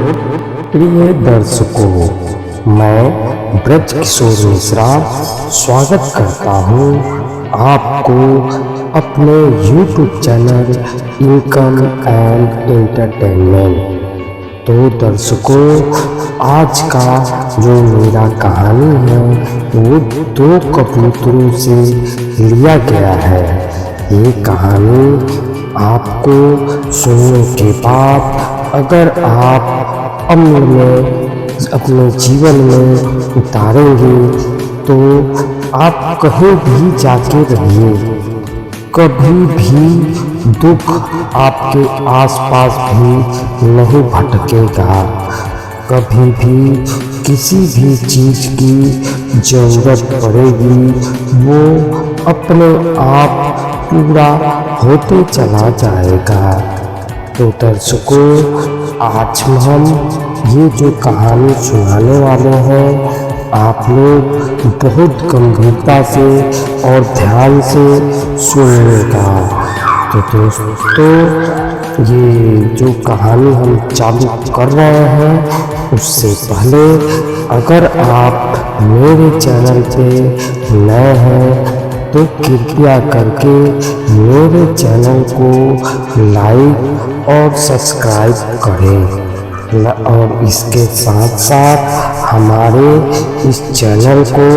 प्रिय दर्शकों, मैं ब्रज किशोर मिश्रा स्वागत करता हूँ आपको अपने YouTube channel income and entertainment. तो दर्शकों, आज का जो मेरा कहानी है वो दो कबूतरों से लिया गया है। ये कहानी आपको सुनने के बाद अगर आप अमल में अपने जीवन में उतारेंगे तो आप कहीं भी जाके रहिए, कभी भी दुख आपके आसपास भी नहीं भटकेगा। कभी भी किसी भी चीज़ की ज़रूरत पड़ेगी वो अपने आप पूरा होते चला जाएगा। तो दर्शकों, आज हम ये जो कहानी सुनाने वाले हैं आप लोग बहुत गंभीरता से और ध्यान से सुनिएगा। तो दोस्तों, ये जो कहानी हम चालू कर रहे हैं उससे पहले अगर आप मेरे चैनल पे नए हैं तो कृपया करके मेरे चैनल को लाइक और सब्सक्राइब करें और इसके साथ साथ हमारे इस चैनल को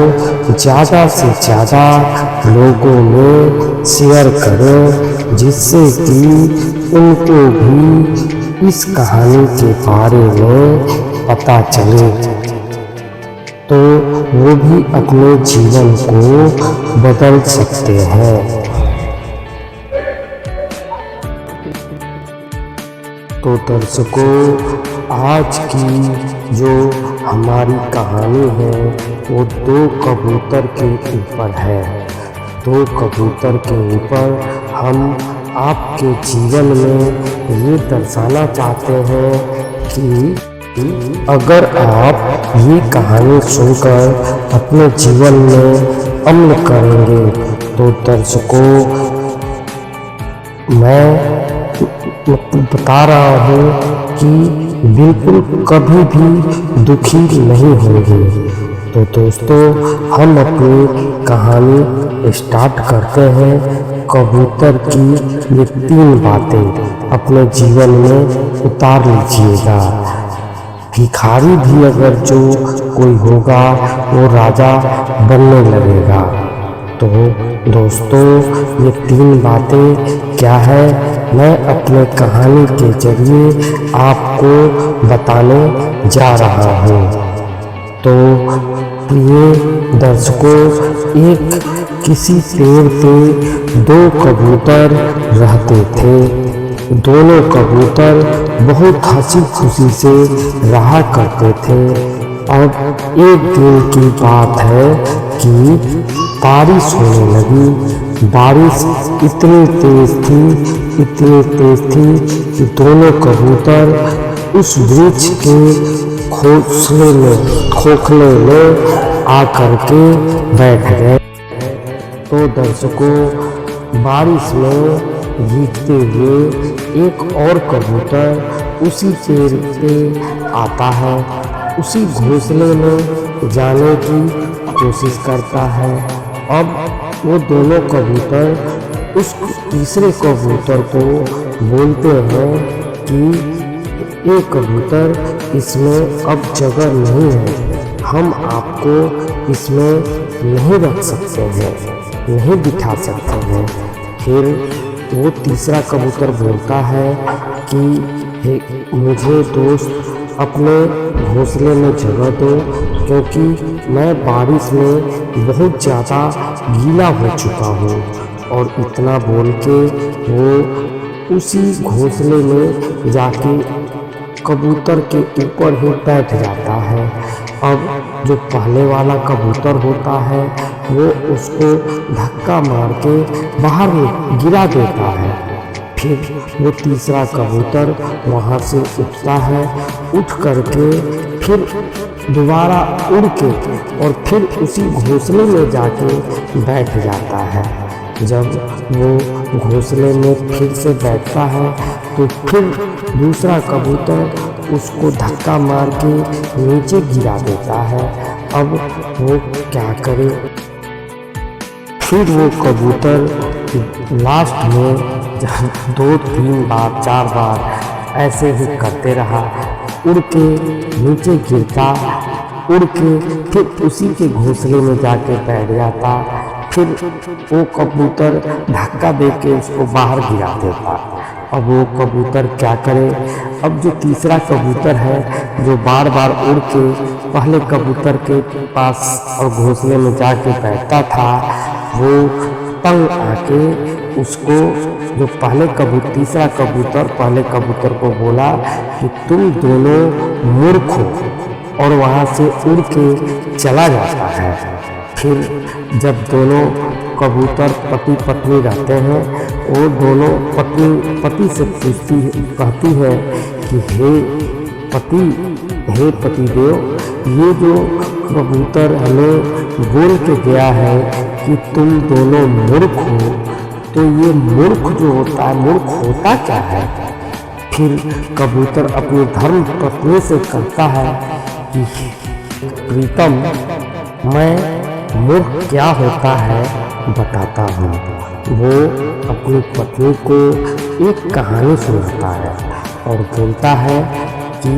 ज़्यादा से ज़्यादा लोगों में शेयर करें, जिससे कि उनको भी इस कहानी के बारे में पता चले, तो वो भी अपने जीवन को बदल सकते हैं। तो दर्शकों, आज की जो हमारी कहानी है वो दो कबूतर के ऊपर है। दो कबूतर के ऊपर हम आपके जीवन में ये दर्शाना चाहते हैं कि अगर आप ये कहानी सुनकर अपने जीवन में अमल करेंगे तो दर्शकों, मैं बता रहा हूँ कि बिल्कुल कभी भी दुखी नहीं होंगे। तो दोस्तों, हम अपनी कहानी स्टार्ट करते हैं। कबूतर की ये 3 बातें अपने जीवन में उतार लीजिएगा। भिखारी भी अगर जो कोई होगा वो राजा बनने लगेगा। तो दोस्तों, ये 3 बातें क्या है मैं अपने कहानी के जरिए आपको बताने जा रहा हूँ। तो प्रिय दर्शकों, एक किसी पेड़ पे 2 कबूतर रहते थे। दोनों कबूतर बहुत हंसी खुशी से रहा करते थे। अब एक दिन की बात है कि बारिश होने लगी। बारिश इतनी तेज थी कि दोनों कबूतर उस वृक्ष के खोखले में आकर के बैठ गए। तो दर्शकों, बारिश में भीगते हुए एक और कबूतर उसी पेड़ पे आता है, उसी घोंसले में जाने की कोशिश करता है। अब वो दोनों कबूतर उस तीसरे कबूतर को बोलते हैं कि ये कबूतर, इसमें अब जगह नहीं है, हम आपको इसमें नहीं रख सकते हैं, नहीं बिठा सकते हैं। फिर वो तीसरा कबूतर बोलता है कि मुझे दोस्त अपने घोंसले में जगह दो, क्योंकि मैं बारिश में बहुत ज़्यादा गीला हो चुका हूँ। और इतना बोल के वो उसी घोंसले में जाके कबूतर के ऊपर ही बैठ जाता है। अब जो पहले वाला कबूतर होता है वो उसको धक्का मार के बाहर गिरा देता है। फिर वो तीसरा कबूतर वहाँ से उठता है, उठ करके फिर दोबारा उड़ के और फिर उसी घोंसले में जाके बैठ जाता है। जब वो घोंसले में फिर से बैठता है तो फिर दूसरा कबूतर उसको धक्का मार के नीचे गिरा देता है। अब वो क्या करे? फिर वो कबूतर लास्ट में 2-3 बार 4 बार ऐसे ही करते रहा, उड़ के नीचे गिरता, उड़ के फिर उसी के घोंसले में जाके बैठ जाता। फिर वो कबूतर धक्का दे के उसको बाहर गिरा देता। अब वो कबूतर क्या करे? अब जो तीसरा कबूतर है जो बार बार उड़ के पहले कबूतर के पास और घोंसले में जाके बैठता था, वो तंग आके उसको जो तीसरा कबूतर पहले कबूतर को बोला कि तुम दोनों मूर्ख हो, और वहाँ से उड़ के चला जाता है। फिर जब दोनों कबूतर पति पत्नी रहते हैं, वो दोनों पति से कहती है कि हे पतिदेव, ये जो कबूतर हमें बोल के गया है कि तुम दोनों मूर्ख हो, तो ये मूर्ख जो होता है, मूर्ख होता क्या है? फिर कबूतर अपनी धर्म पत्नी से कहता है कि प्रीतम, मैं मूर्ख क्या होता है बताता हूँ। वो अपनी पत्नी को एक कहानी सुनाता है और बोलता है कि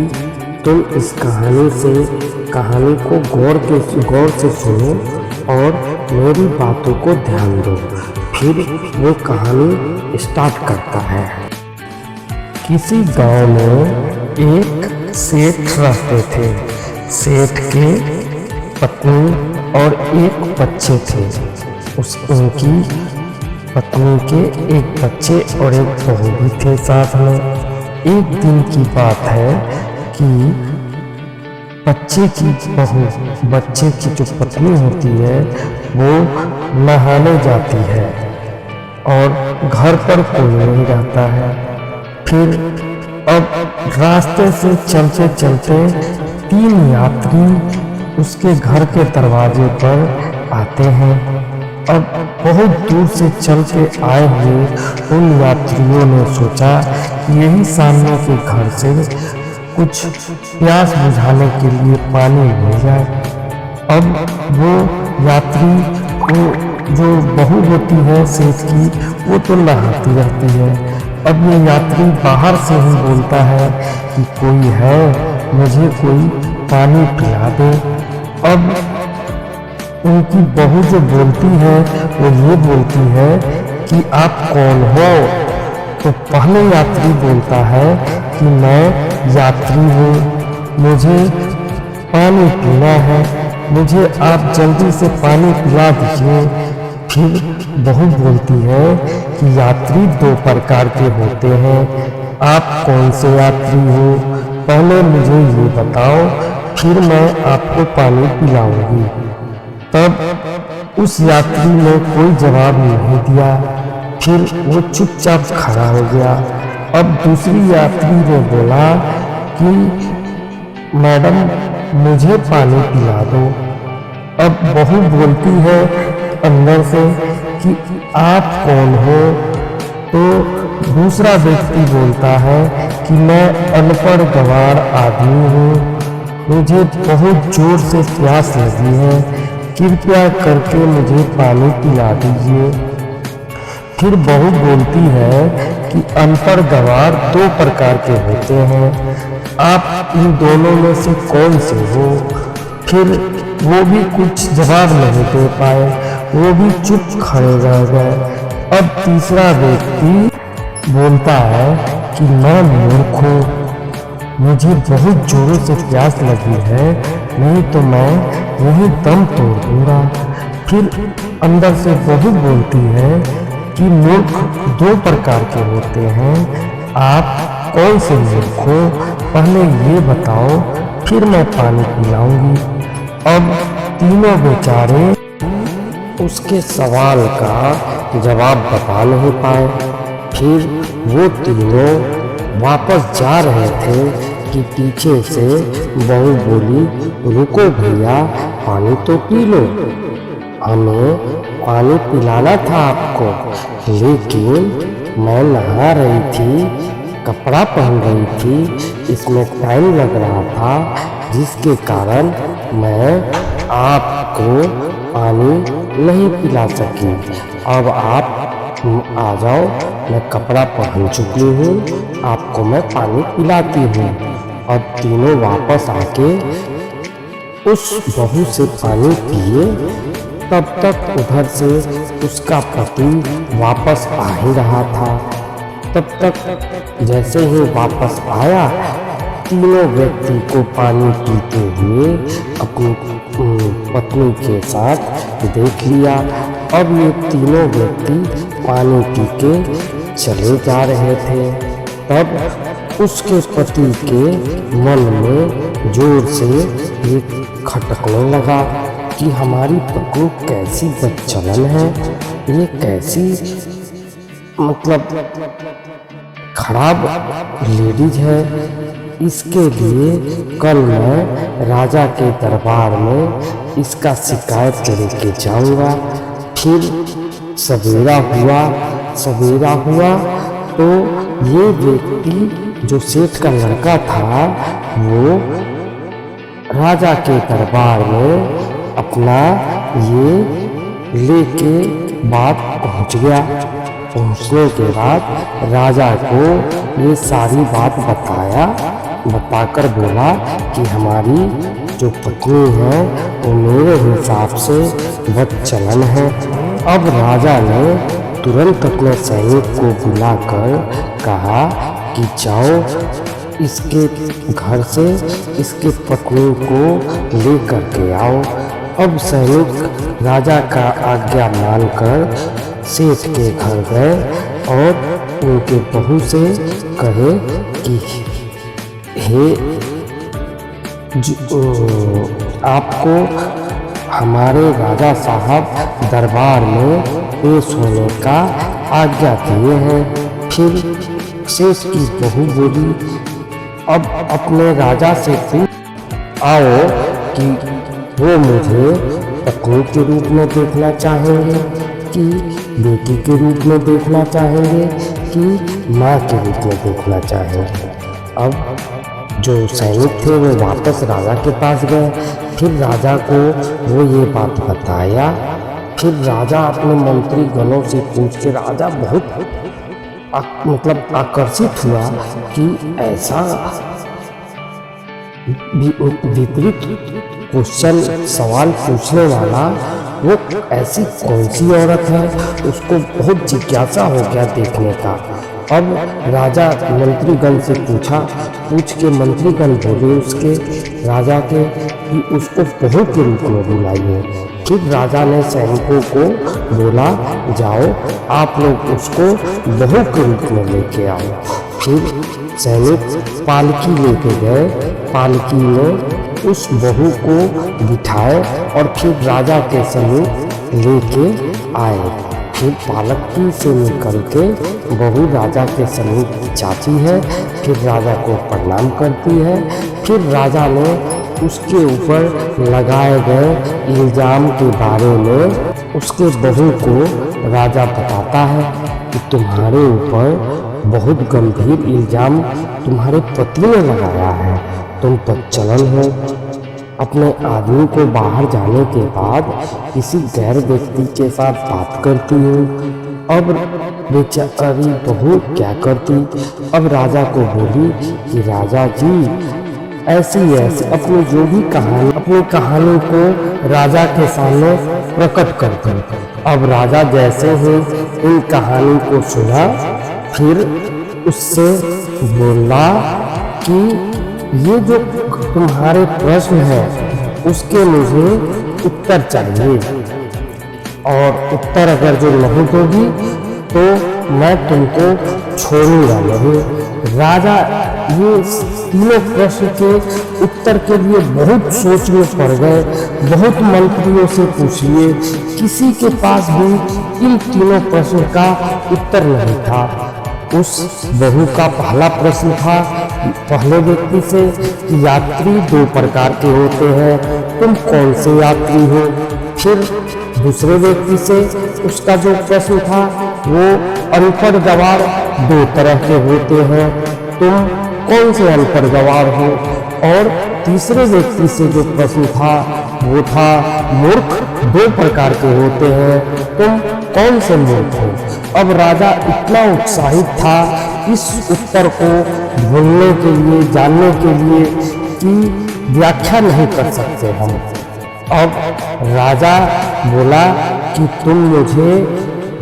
तुम इस कहानी को गौर से सुनो और मेरी बातों को ध्यान दो। फिर वो कहानी स्टार्ट करता है। किसी गांव में एक सेठ रहते थे। सेठ के पत्नी और एक बच्चे थे। उनकी पत्नी के एक बच्चे और एक बहू भी थे साथ में। एक दिन की बात है कि बच्चे की जो पत्नी होती है वो नहाने जाती है और घर पर कोई नहीं रहता है। फिर अब रास्ते से चलते चलते 3 यात्री उसके घर के दरवाजे पर आते हैं। अब बहुत दूर से चल के आए हुए उन यात्रियों ने सोचा कि यही सामने के घर से कुछ प्यास बुझाने के लिए पानी मिल जाए। अब वो यात्री को जो बहू होती है सेठ की, वो तो नहाती रहती है। अब ये यात्री बाहर से ही बोलता है कि कोई है, मुझे कोई पानी पिला दे। अब उनकी बहू जो बोलती है वो ये बोलती है कि आप कौन हो? तो पहले यात्री बोलता है कि मैं यात्री हूँ, मुझे पानी पीना है, मुझे आप जल्दी से पानी पिला दीजिए। फिर बहू बोलती है कि यात्री 2 प्रकार के होते हैं, आप कौन से यात्री हो? पहले मुझे ये बताओ, फिर मैं आपको पानी पिलाऊंगी। तब उस यात्री ने कोई जवाब नहीं दिया। फिर वो चुपचाप खड़ा हो गया। अब दूसरी यात्री ने बोला कि मैडम, मुझे पानी पिला दो। अब बहू बोलती है अंदर से कि आप कौन हो? तो दूसरा व्यक्ति बोलता है कि मैं अनपढ़ गंवार आदमी हूँ, मुझे बहुत जोर से प्यास लगी है, कृपया करके मुझे पानी पिला दीजिए। फिर बहू बोलती है कि अनपढ़ गंवार 2 प्रकार के होते हैं, आप इन दोनों में से कौन से हो? फिर वो भी कुछ जवाब नहीं दे पाए, वो भी चुप खड़े रह गए। अब तीसरा व्यक्ति बोलता है कि मैं मूर्ख हूँ, मुझे बहुत जोरों से प्यास लगी है, नहीं तो मैं वहीं दम तोड़ दूंगा। फिर अंदर से बहू बोलती है कि मूर्ख 2 प्रकार के होते हैं, आप कौन से मूर्ख हो? पहले ये बताओ, फिर मैं पानी पिलाऊंगी। अब तीनों बेचारे उसके सवाल का जवाब बता नहीं पाए। फिर वो तीनों वापस जा रहे थे कि पीछे से बहू बोली, रुको भैया, पानी तो पी लो, हमें पानी पिलाना था आपको, लेकिन मैं नहा रही थी कपड़ा पहन रही थी, इसमें टाइम लग रहा था, जिसके कारण मैं आपको पानी नहीं पिला सकी। अब आप आ जाओ, मैं कपड़ा पहन चुकी हूँ, आपको मैं पानी पिलाती हूँ। और तीनों वापस आके उस बहू से पानी पिए। तब तक उधर से उसका पति वापस आ ही रहा था। तब तक जैसे ही वापस आया, तीनों व्यक्ति को पानी पीते हुए अपनी पत्नी के साथ देख लिया। अब ये तीनों व्यक्ति पानी पी के चले जा रहे थे। तब उसके पति के मन में जोर से ये खटकने लगा कि हमारी पत्नी कैसी बदचलन है, ये कैसी मतलब खराब लेडीज है। इसके लिए कल मैं राजा के दरबार में इसका शिकायत लेके जाऊंगा। फिर सवेरा हुआ तो ये व्यक्ति जो सेठ का लड़का था, वो राजा के दरबार में अपना ये लेके बात पहुंच गया। पहुंचने के बाद राजा को ये सारी बात बताकर बोला कि हमारी जो पत्नी है वो मेरे हिसाब से बदचलन है। अब राजा ने तुरंत अपने सैनिक को बुलाकर कहा कि जाओ इसके घर से इसके पत्नी को लेकर के आओ। अब सैनिक राजा का आज्ञा मानकर सेठ के घर गए और उनके बहू से कहे कि हे आपको हमारे राजा साहब दरबार में पेश होने का आज्ञा दिए हैं। फिर सेठ की बहू बोली, अब अपने राजा से पूछ आओ कि वो मुझे पत्नी के रूप में देखना चाहेंगे कि बेटी के रूप में देखना चाहेंगे कि माँ के रूप में देखना चाहेंगे। अब जो सैनिक थे वो वापस राजा के पास गए। फिर राजा को वो ये बात बताया। फिर राजा अपने मंत्री गणों से पूछ के राजा बहुत मतलब आकर्षित हुआ कि ऐसा विपरीत क्वेश्चन सवाल पूछने वाला वो ऐसी कौन सी औरत है। उसको बहुत जिज्ञासा हो गया देखने का। अब राजा मंत्रीगण से पूछ के मंत्रीगण बोले उसके राजा के कि उसको बहू के रूप में बुलाइए। फिर राजा ने सैनिकों को बोला, जाओ आप लोग उसको बहू के रूप में लेके आओ। फिर सैनिक पालकी लेके गए। पालकी में उस बहू को बिठाए और फिर राजा के समीप लेके आए। फिर पालकी से निकल के बहू राजा के समीप जाती है। फिर राजा को प्रणाम करती है। फिर राजा ने उसके ऊपर लगाए गए इल्जाम के बारे में उसके बहू को राजा बताता है कि तुम्हारे ऊपर बहुत गंभीर इल्जाम तुम्हारे पति ने लगाया है, तुम बदचलन हो। अपने आदमी को बाहर जाने के बाद किसी गैर व्यक्ति के साथ बात करती हो। अब बेचारी बहू क्या करती। अब राजा को बोली कि राजा जी ऐसी अपनी जो भी अपनी कहानी को राजा के सामने प्रकट करती। अब राजा जैसे ही इन कहानी को सुना, फिर उससे बोला कि ये जो तुम्हारे प्रश्न है उसके मुझे उत्तर चाहिए, और उत्तर अगर जो नहीं दोगी तो मैं तुमको छोड़ूंगा नहीं। राजा ये तीनों प्रश्न के उत्तर के लिए बहुत सोच में पड़ गए। बहुत मंत्रियों से पूछ लिए, किसी के पास भी इन तीनों प्रश्न का उत्तर नहीं था। उस बहू का पहला प्रश्न था पहले व्यक्ति से कि यात्री दो प्रकार के होते हैं, तुम कौन से यात्री हो। फिर दूसरे व्यक्ति से उसका जो प्रश्न था वो अनपढ़ गवार दो तरह के होते हैं, तुम कौन से अनपढ़ गवार हो? और तीसरे व्यक्ति से जो प्रश्न था वो था, मूर्ख दो प्रकार के होते हैं, तुम कौन से मूर्ख हो? अब राजा इतना उत्साहित था इस उत्तर को ढूंढने के लिए, जानने के लिए कि व्याख्या नहीं कर सकते हम। अब राजा बोला कि तुम मुझे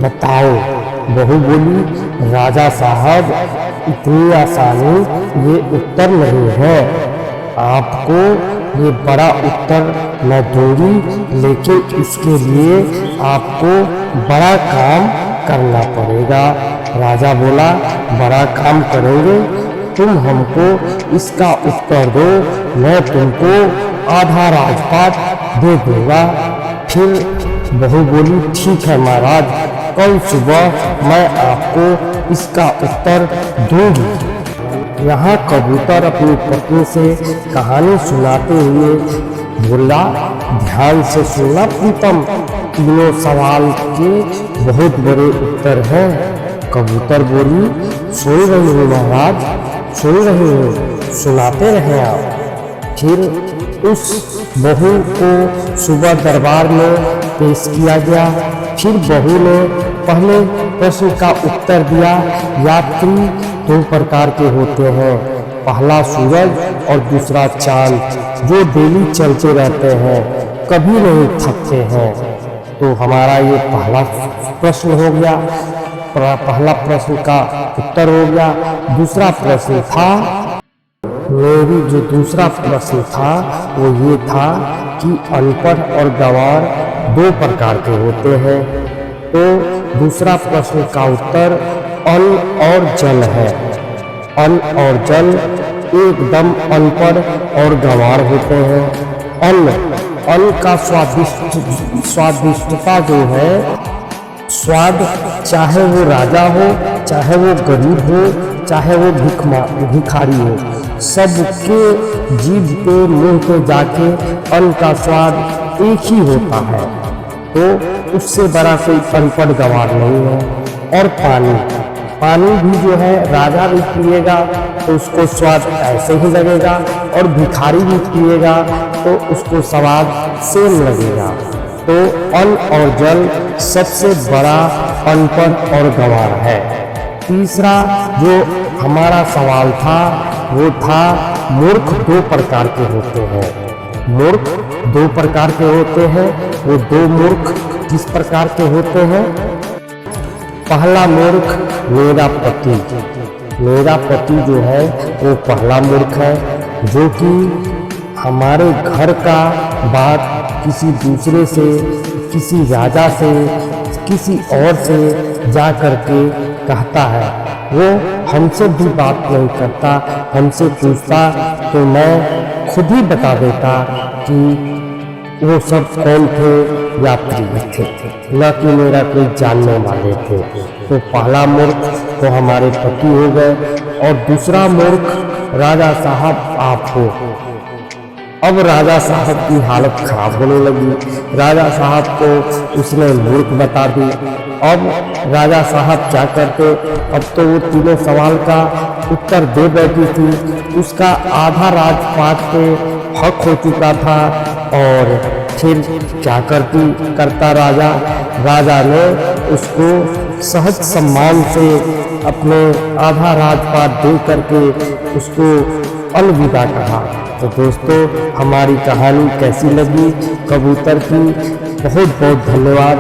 बताओ। बहू बोली, राजा साहब इतनी आसानी ये उत्तर नहीं है, आपको ये बड़ा उत्तर मैं दूंगी, लेकिन इसके लिए आपको बड़ा काम करना पड़ेगा। राजा बोला, बड़ा काम करेंगे, तुम हमको इसका उत्तर दो, मैं तुमको आधा राजपाट दे दूंगा। फिर बहू बोली, ठीक है महाराज, कल सुबह मैं आपको इसका उत्तर दूंगी। यहाँ कबूतर अपनी पत्नी से कहानी सुनाते हुए बोला, ध्यान से सुनना प्रीतम, तीनों सवाल के बहुत बड़े उत्तर हैं। कबूतर बोली, सुन रही हूँ महाराज, सुन रही हूँ, सुनाते रहे आप। फिर उस बहू को सुबह दरबार में पेश किया गया। फिर बहू ने पहले प्रश्न का उत्तर दिया, यात्री दो प्रकार के होते हैं, पहला सूरज और दूसरा चांद, जो डेली चलते रहते हैं, कभी नहीं थकते हैं। तो हमारा ये पहला प्रश्न हो गया, पहला प्रश्न का उत्तर हो गया। दूसरा प्रश्न था, मेरी जो दूसरा प्रश्न था वो ये था कि अनपढ़ और गंवार दो प्रकार के होते हैं। तो दूसरा प्रश्न का उत्तर अन्न और जल है। अन्न और जल एकदम अनपढ़ और गंवार होते हैं। अन्न का स्वादिष्टता जो है, स्वाद, चाहे वो राजा हो, चाहे वो गरीब हो, चाहे वो भिखारी हो, सबके जीभ पे मुंह पे जाके अन्न का स्वाद एक ही होता है। तो उससे बड़ा कोई अनपढ़ गंवार नहीं है। और पानी भी जो है, राजा भी पिएगा तो उसको स्वाद ऐसे ही लगेगा, और भिखारी भी पिएगा तो उसको स्वाद सेम लगेगा। तो अन्न और जल सबसे बड़ा अनपढ़ और गंवार है। तीसरा जो हमारा सवाल था वो था, मूर्ख दो प्रकार के होते हैं। मूर्ख दो प्रकार के होते हैं। वो दो मूर्ख किस प्रकार के होते हैं? पहला मूर्ख मेरा पति। मेरा पति जो है वो पहला मूर्ख है, जो कि हमारे घर का बात किसी दूसरे से, किसी राजा से, किसी और से जा करके कहता है। वो हमसे भी बात नहीं करता, हमसे पूछता तो मैं खुद ही बता देता कि वो सब कौन थे, यात्री थे, न कि मेरा कोई जानने वाले थे। तो पहला मूर्ख तो हमारे पति हो गए, और दूसरा मूर्ख राजा साहब आप हो। अब राजा साहब की हालत खराब होने लगी। राजा साहब को उसने मूर्ख बता दी। अब राजा साहब क्या करते? अब तो वो तीनों सवाल का उत्तर दे बैठी थी, उसका आधा राजपाट पे हक हो चुका था। और फिर क्या करता राजा ने उसको सहज सम्मान से अपने आधा राजपाट दे करके उसको अलविदा कहा। तो दोस्तों, हमारी कहानी कैसी लगी कबूतर की? बहुत बहुत धन्यवाद।